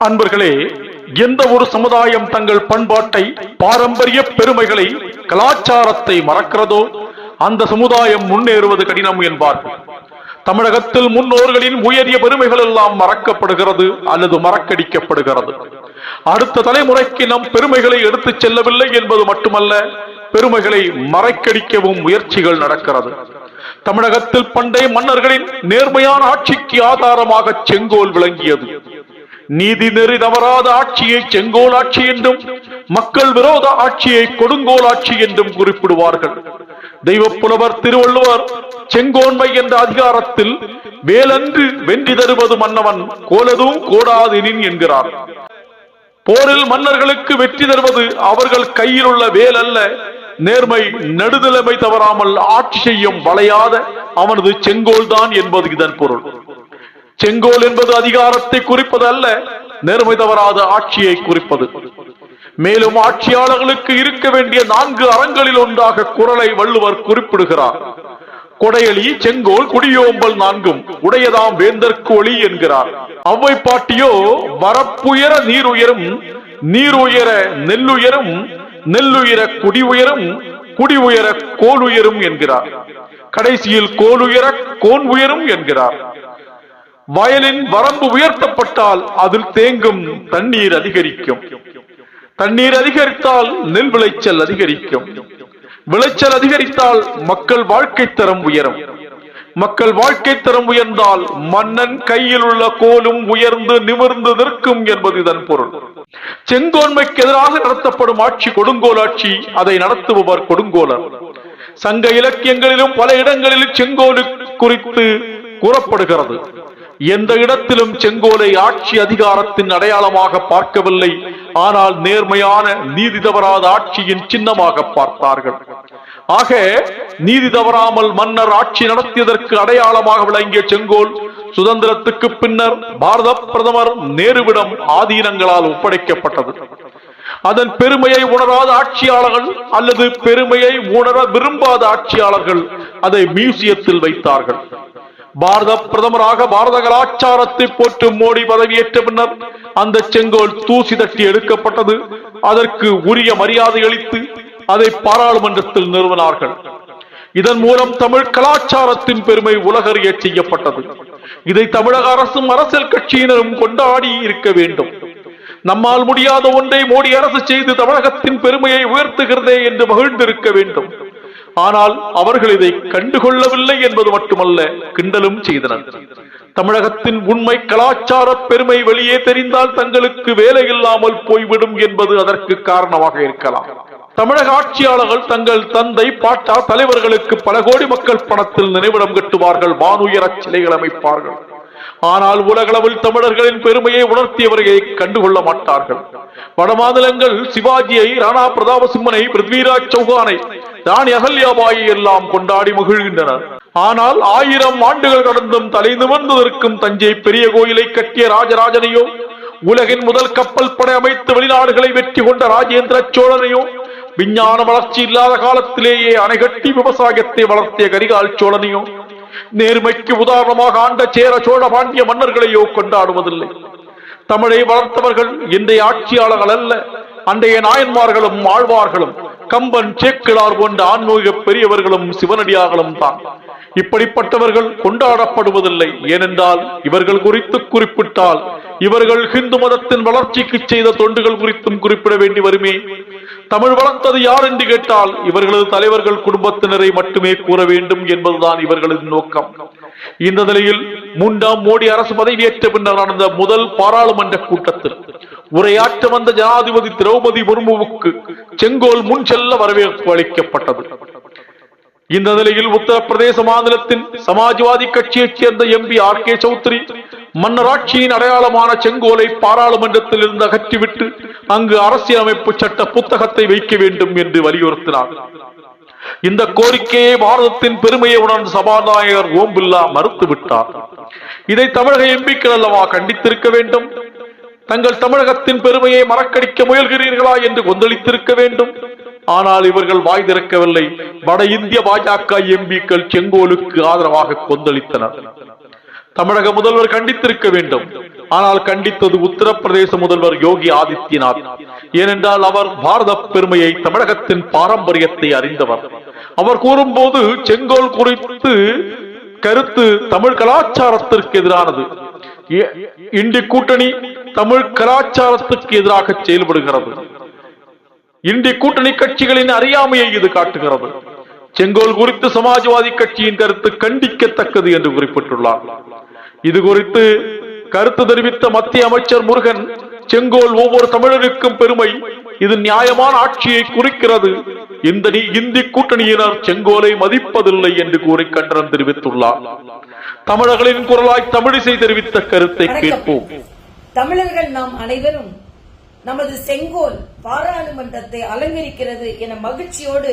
அன்பர்களே, எந்த ஒரு சமுதாயம் தங்கள் பண்பாட்டை, பாரம்பரிய பெருமைகளை, கலாச்சாரத்தை மறக்கிறதோ அந்த சமுதாயம் முன்னேறுவது கடினம் என்பார்கள். தமிழகத்தில் முன்னோர்களின் உயரிய பெருமைகள் எல்லாம் மறக்கப்படுகிறது அல்லது மறக்கடிக்கப்படுகிறது. அடுத்த தலைமுறைக்கு நம் பெருமைகளை எடுத்துச் செல்லவில்லை என்பது மட்டுமல்ல, பெருமைகளை மறைக்கடிக்கவும் முயற்சிகள் நடக்கிறது. தமிழகத்தில் பண்டைய மன்னர்களின் நேர்மையான ஆட்சிக்கு ஆதாரமாக செங்கோல் விளங்கியது. நீதி நெறி தவறாத ஆட்சியை செங்கோல் ஆட்சி என்றும், மக்கள் விரோத ஆட்சியை கொடுங்கோல் ஆட்சி என்றும் குறிப்பிடுவார்கள். தெய்வப்புலவர் திருவள்ளுவர் செங்கோன்மை என்ற அதிகாரத்தில் வேலன்று வென்றி தருவது மன்னவன், கோலதும் கோடாதெனின் என்கிறார். போரில் மன்னர்களுக்கு வெற்றி தருவது அவர்கள் கையில் உள்ள வேல் அல்ல, நேர்மை நடுநிலைமை தவறாமல் ஆட்சி செய்யும் வளையாத அவனது செங்கோல் தான் என்பது இதன் பொருள். செங்கோல் என்பது அதிகாரத்தை குறிப்பது அல்ல, நேர்மை தவறாத ஆட்சியை குறிப்பது. மேலும் ஆட்சியாளர்களுக்கு இருக்க வேண்டிய 4 அறங்களில் ஒன்றாக குறளை வள்ளுவர் குறிப்பிடுகிறார். கொடையளி, செங்கோல், குடியோம்பல் 4ம் உடையதாம் வேந்தற்கு ஒளி என்கிறார். அவ்வை பாட்டியோ வரப்புயர நீர் உயரும், நீர் உயர நெல்லுயரும், நெல்லுயர குடி உயரும், குடி உயர கோல் உயரும் என்கிறார். கடைசியில் கோல் உயர கோன் உயரும் என்கிறார். வயலின் வரம்பு உயர்த்தப்பட்டால் அதில் தேங்கும் தண்ணீர் அதிகரிக்கும். தண்ணீர் அதிகரித்தால் நெல் விளைச்சல் அதிகரிக்கும். விளைச்சல் அதிகரித்தால் மக்கள் வாழ்க்கை தரம் உயரும். மக்கள் வாழ்க்கை தரம் உயர்ந்தால் மன்னன் கையில் உள்ள கோலும் உயர்ந்து நிமிர்ந்து நிற்கும் என்பது இதன் பொருள். செங்கோன்மைக்கு எதிராக நடத்தப்படும் ஆட்சி கொடுங்கோல் ஆட்சி, அதை நடத்துபவர் கொடுங்கோலர். சங்க இலக்கியங்களிலும் பல இடங்களிலும் செங்கோலு குறித்து கூறப்படுகிறது. எந்த இடத்திலும் செங்கோலை ஆட்சி அதிகாரத்தின் அடையாளமாக பார்க்கவில்லை, ஆனால் நேர்மையான நீதி தவறாத ஆட்சியின் சின்னமாக பார்த்தார்கள். ஆக நீதி தவறாமல் மன்னர் ஆட்சி நடத்தியதற்கு அடையாளமாக விளங்கிய செங்கோல் சுதந்திரத்துக்கு பின்னர் பாரத பிரதமர் நேருவிடம் ஆதீனங்களால் ஒப்படைக்கப்பட்டது. அதன் பெருமையை உணராத ஆட்சியாளர்கள் அல்லது பெருமையை உணர விரும்பாத ஆட்சியாளர்கள் அதை மியூசியத்தில் வைத்தார்கள். பாரத பிரதமராக பாரத கலாச்சாரத்தை போட்டு மோடி பதவியேற்ற பின்னர் அந்த செங்கோல் தூசி தட்டி எடுக்கப்பட்டது. அதற்கு உரிய மரியாதை அளித்து அதை பாராளுமன்றத்தில் நிறுவனார்கள். இதன் மூலம் தமிழ் கலாச்சாரத்தின் பெருமை உலகறிய செய்யப்பட்டது. இதை தமிழக அரசும் அரசியல் கட்சியினரும் கொண்டாடி இருக்க வேண்டும். நம்மால் முடியாத ஒன்றை மோடி அரசு செய்து தமிழகத்தின் பெருமையை உயர்த்துகிறதே என்று மகிழ்ந்திருக்க வேண்டும். ஆனால் அவர்கள் இதை கண்டுகொள்ளவில்லை என்பது மட்டுமல்ல, கிண்டலும் செய்தனர். தமிழகத்தின் உண்மை கலாச்சார பெருமை வெளியே தெரிந்தால் தங்களுக்கு வேலை இல்லாமல் போய்விடும் என்பது அதற்கு காரணமாக இருக்கலாம். தமிழக ஆட்சியாளர்கள் தங்கள் தந்தை பாட்டா தலைவர்களுக்கு பல கோடி மக்கள் பணத்தில் நினைவிடம் கட்டுவார்கள், வானுயர சிலைகள் அமைப்பார்கள். ஆனால் உலகளவில் தமிழர்களின் பெருமையை உணர்த்தியவர்களை கண்டுகொள்ள மாட்டார்கள். வடமாநிலங்கள் சிவாஜியை, ராணா பிரதாப சிம்மனை, பிருத்விராஜ் சௌகானை, ராணி அகல்யாபாயை எல்லாம் கொண்டாடி மகிழ்கின்றனர். ஆனால் 1000 ஆண்டுகள் கடந்தும் தலை நிமிர்ந்து நிற்கும் தஞ்சை பெரிய கோயிலை கட்டிய ராஜராஜனையோ, உலகின் முதல் கப்பல் படை அமைத்து வெளிநாடுகளை வெற்றி கொண்ட ராஜேந்திர சோழனையோ, விஞ்ஞான வளர்ச்சி இல்லாத காலத்திலேயே அணைகட்டி விவசாயத்தை வளர்த்திய கரிகால் சோழனையோ, நேர்மைக்கு உதாரணமாக ஆண்ட சேர சோழ பாண்டிய மன்னர்களையோ கொண்டாடுவதில்லை. தமிழை வளர்த்தவர்கள் இன்றைய ஆட்சியாளர்கள் அல்ல, அன்றைய நாயன்மார்களும் ஆழ்வார்களும் கம்பன், சேக்கிழார் போன்ற ஆன்மீக பெரியவர்களும் சிவனடியார்களும் தான். இப்படிப்பட்டவர்கள் கொண்டாடப்படுவதில்லை. ஏனென்றால் இவர்கள் குறித்து குறிப்பிட்டால் இவர்கள் ஹிந்து மதத்தின் வளர்ச்சிக்கு செய்த தொண்டுகள் குறித்தும் குறிப்பிட வேண்டி வருமே. தமிழ் வளர்த்தது யார் என்று கேட்டால் இவர்களது தலைவர்கள் குடும்பத்தினரை மட்டுமே கூற வேண்டும் என்பதுதான் இவர்களது நோக்கம். இந்த நிலையில் 3ஆம் மோடி அரசு பதவியேற்ற பின்னர் நடந்த முதல் பாராளுமன்ற கூட்டத்தில் உரையாற்ற வந்த ஜனாதிபதி திரௌபதி முர்முவுக்கு செங்கோல் முன் செல்ல வரவேற்பு அளிக்கப்பட்டது. இந்த நிலையில் உத்தரப்பிரதேச மாநிலத்தின் சமாஜ்வாதி கட்சியைச் சேர்ந்த எம்பி RK சௌத்ரி மன்னராட்சியின் அடையாளமான செங்கோலை பாராளுமன்றத்தில் இருந்து அகற்றிவிட்டு அங்கு அரசியலமைப்பு சட்ட புத்தகத்தை வைக்க வேண்டும் என்று வலியுறுத்தினார். இந்த கோரிக்கையை பாரதத்தின் பெருமையை உணர்ந்த சபாநாயகர் ஓம் பிர்லா மறுத்துவிட்டார். இதை தமிழக எம்பிக்கள் அல்லவா கண்டித்திருக்க வேண்டும். தங்கள் தமிழகத்தின் பெருமையை மறக்கடிக்க முயல்கிறீர்களா என்று கொந்தளித்திருக்க வேண்டும். ஆனால் இவர்கள் வாய் திறக்கவில்லை. வட இந்திய பாஜக எம்பிக்கள் செங்கோலுக்கு ஆதரவாக கொந்தளித்தனர். தமிழக முதல்வர் கண்டித்திருக்க வேண்டும். ஆனால் கண்டித்தது உத்தரப்பிரதேச முதல்வர் யோகி ஆதித்யநாத். ஏனென்றால் அவர் பாரத பெருமையை, தமிழகத்தின் பாரம்பரியத்தை அறிந்தவர். அவர் கூறும்போது செங்கோல் குறித்து கருத்து தமிழ் கலாச்சாரத்திற்கு எதிரானது. இந்தி கூட்டணி தமிழ் கலாச்சாரத்துக்கு எதிராக செயல்படுகிறது. இந்தி கூட்டணி கட்சிகளின் அறியாமையை இது காட்டுகிறது. செங்கோல் குறித்து சமாஜ்வாதி கட்சியின் கருத்து கண்டிக்கத்தக்கது என்று குறிப்பிட்டுள்ளார். இது குறித்து கருத்து தெரிவித்த மத்திய அமைச்சர் முருகன், செங்கோல் ஒவ்வொரு தமிழருக்கும் பெருமை, இது நியாயமான ஆட்சியை குறிக்கிறது. இந்த இந்தி கூட்டணியினர் செங்கோலை மதிப்பதில்லை என்று கூறி கண்டனம் தெரிவித்துள்ளார். தமிழர்களின் குரலாய் தமிழிசை தெரிவித்த கருத்தை கேட்போம். தமிழர்கள் நாம் அனைவரும் நமது செங்கோல் பாராளுமன்றத்தை அலங்கரிக்கிறது என மகிழ்ச்சியோடு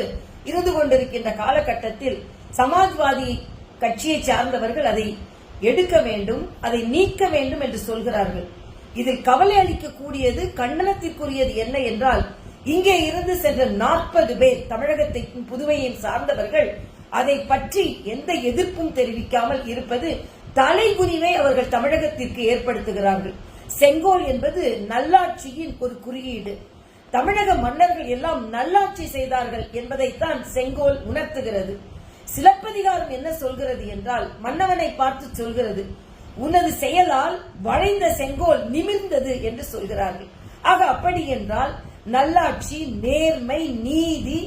இருந்து கொண்டிருக்கின்ற காலகட்டத்தில் சமாஜ்வாதி கட்சியை சார்ந்தவர்கள் அதை எடுக்க வேண்டும், அதை நீக்க வேண்டும் என்று சொல்கிறார்கள். இதில் கவலை அளிக்கக்கூடியது, கண்டனத்திற்குரியது என்ன என்றால், இங்கே இருந்து சென்ற 40 பேர் தமிழகத்தை புதுவையை சார்ந்தவர்கள் அதை பற்றி எந்த எதிர்ப்பும் தெரிவிக்காமல் இருப்பது தலைகுனிவை அவர்கள் தமிழகத்திற்கு ஏற்படுத்துகிறார்கள். செங்கோல் என்பது நல்லாட்சியின் ஒரு குறியீடு. தமிழக மன்னர்கள் எல்லாம் நல்லாட்சி செய்தார்கள் என்பதைத்தான் செங்கோல் உணர்த்துகிறது. சிலப்பதிகாரம் என்ன சொல்கிறது என்றால், மன்னவனை பார்த்து சொல்கிறது, உனது செயலால் வளைந்த செங்கோல் நிமிர்ந்தது என்று சொல்கிறார்கள். ஆக அப்படி என்றால் நல்லாட்சி, நேர்மை, நீதி,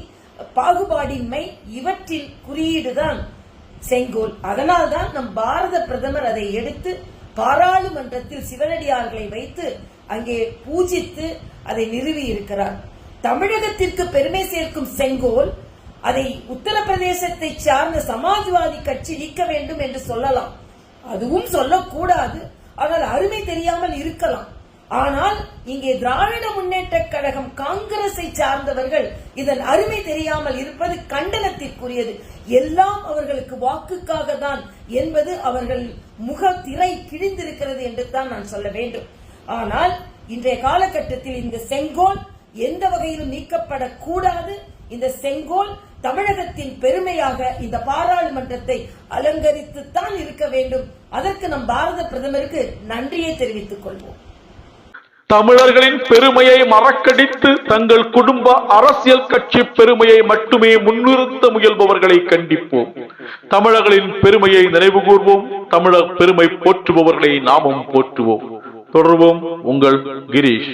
பாகுபாடின்மை இவற்றின் குறியீடுதான் செங்கோல். அதனால்தான் நம் பாரத பிரதமர் அதை எடுத்து பாராளுமன்றத்தில் சிவனடியார்களை வைத்து அங்கே பூஜித்து அதை நிறுவி இருக்கிறார். தமிழகத்திற்கு பெருமை சேர்க்கும் செங்கோல் அதை உத்தரப்பிரதேசத்தை சார்ந்த சமாஜ்வாதி கட்சி நீக்க வேண்டும் என்று சொல்லலாம். அதுவும் சொல்லக்கூடாது, ஆனால் அருமை தெரியாமல் இருக்கலாம். ஆனால் இங்கே திராவிட முன்னேற்ற கழகம், காங்கிரஸை சார்ந்தவர்கள் இதன் அருமை தெரியாமல் இருப்பது கண்டனத்திற்குரியது. எல்லாம் அவர்களுக்கு வாக்குக்காக தான் என்பது அவர்கள் முக திரை கிழிந்திருக்கிறது என்று தான் நான் சொல்ல வேண்டும். ஆனால் இன்றைய காலகட்டத்தில் இந்த செங்கோல் எந்த வகையிலும் நீக்கப்படக்கூடாது. இந்த செங்கோல் தமிழகத்தின் பெருமையாக இந்த பாராளுமன்றத்தை அலங்கரித்துத்தான் இருக்க வேண்டும். அதற்கு நம் பாரத பிரதமருக்கு நன்றியை தெரிவித்துக் கொள்வோம். தமிழர்களின் பெருமையை மறக்கடித்து தங்கள் குடும்ப அரசியல் கட்சி பெருமையை மட்டுமே முன்னிறுத்த முயல்பவர்களை கண்டிப்போம். தமிழர்களின் பெருமையை நினைவு கூர்வோம். தமிழர் பெருமை போற்றுபவர்களை நாமும் போற்றுவோம். தொடர்வோம். உங்கள் கிரீஷ்.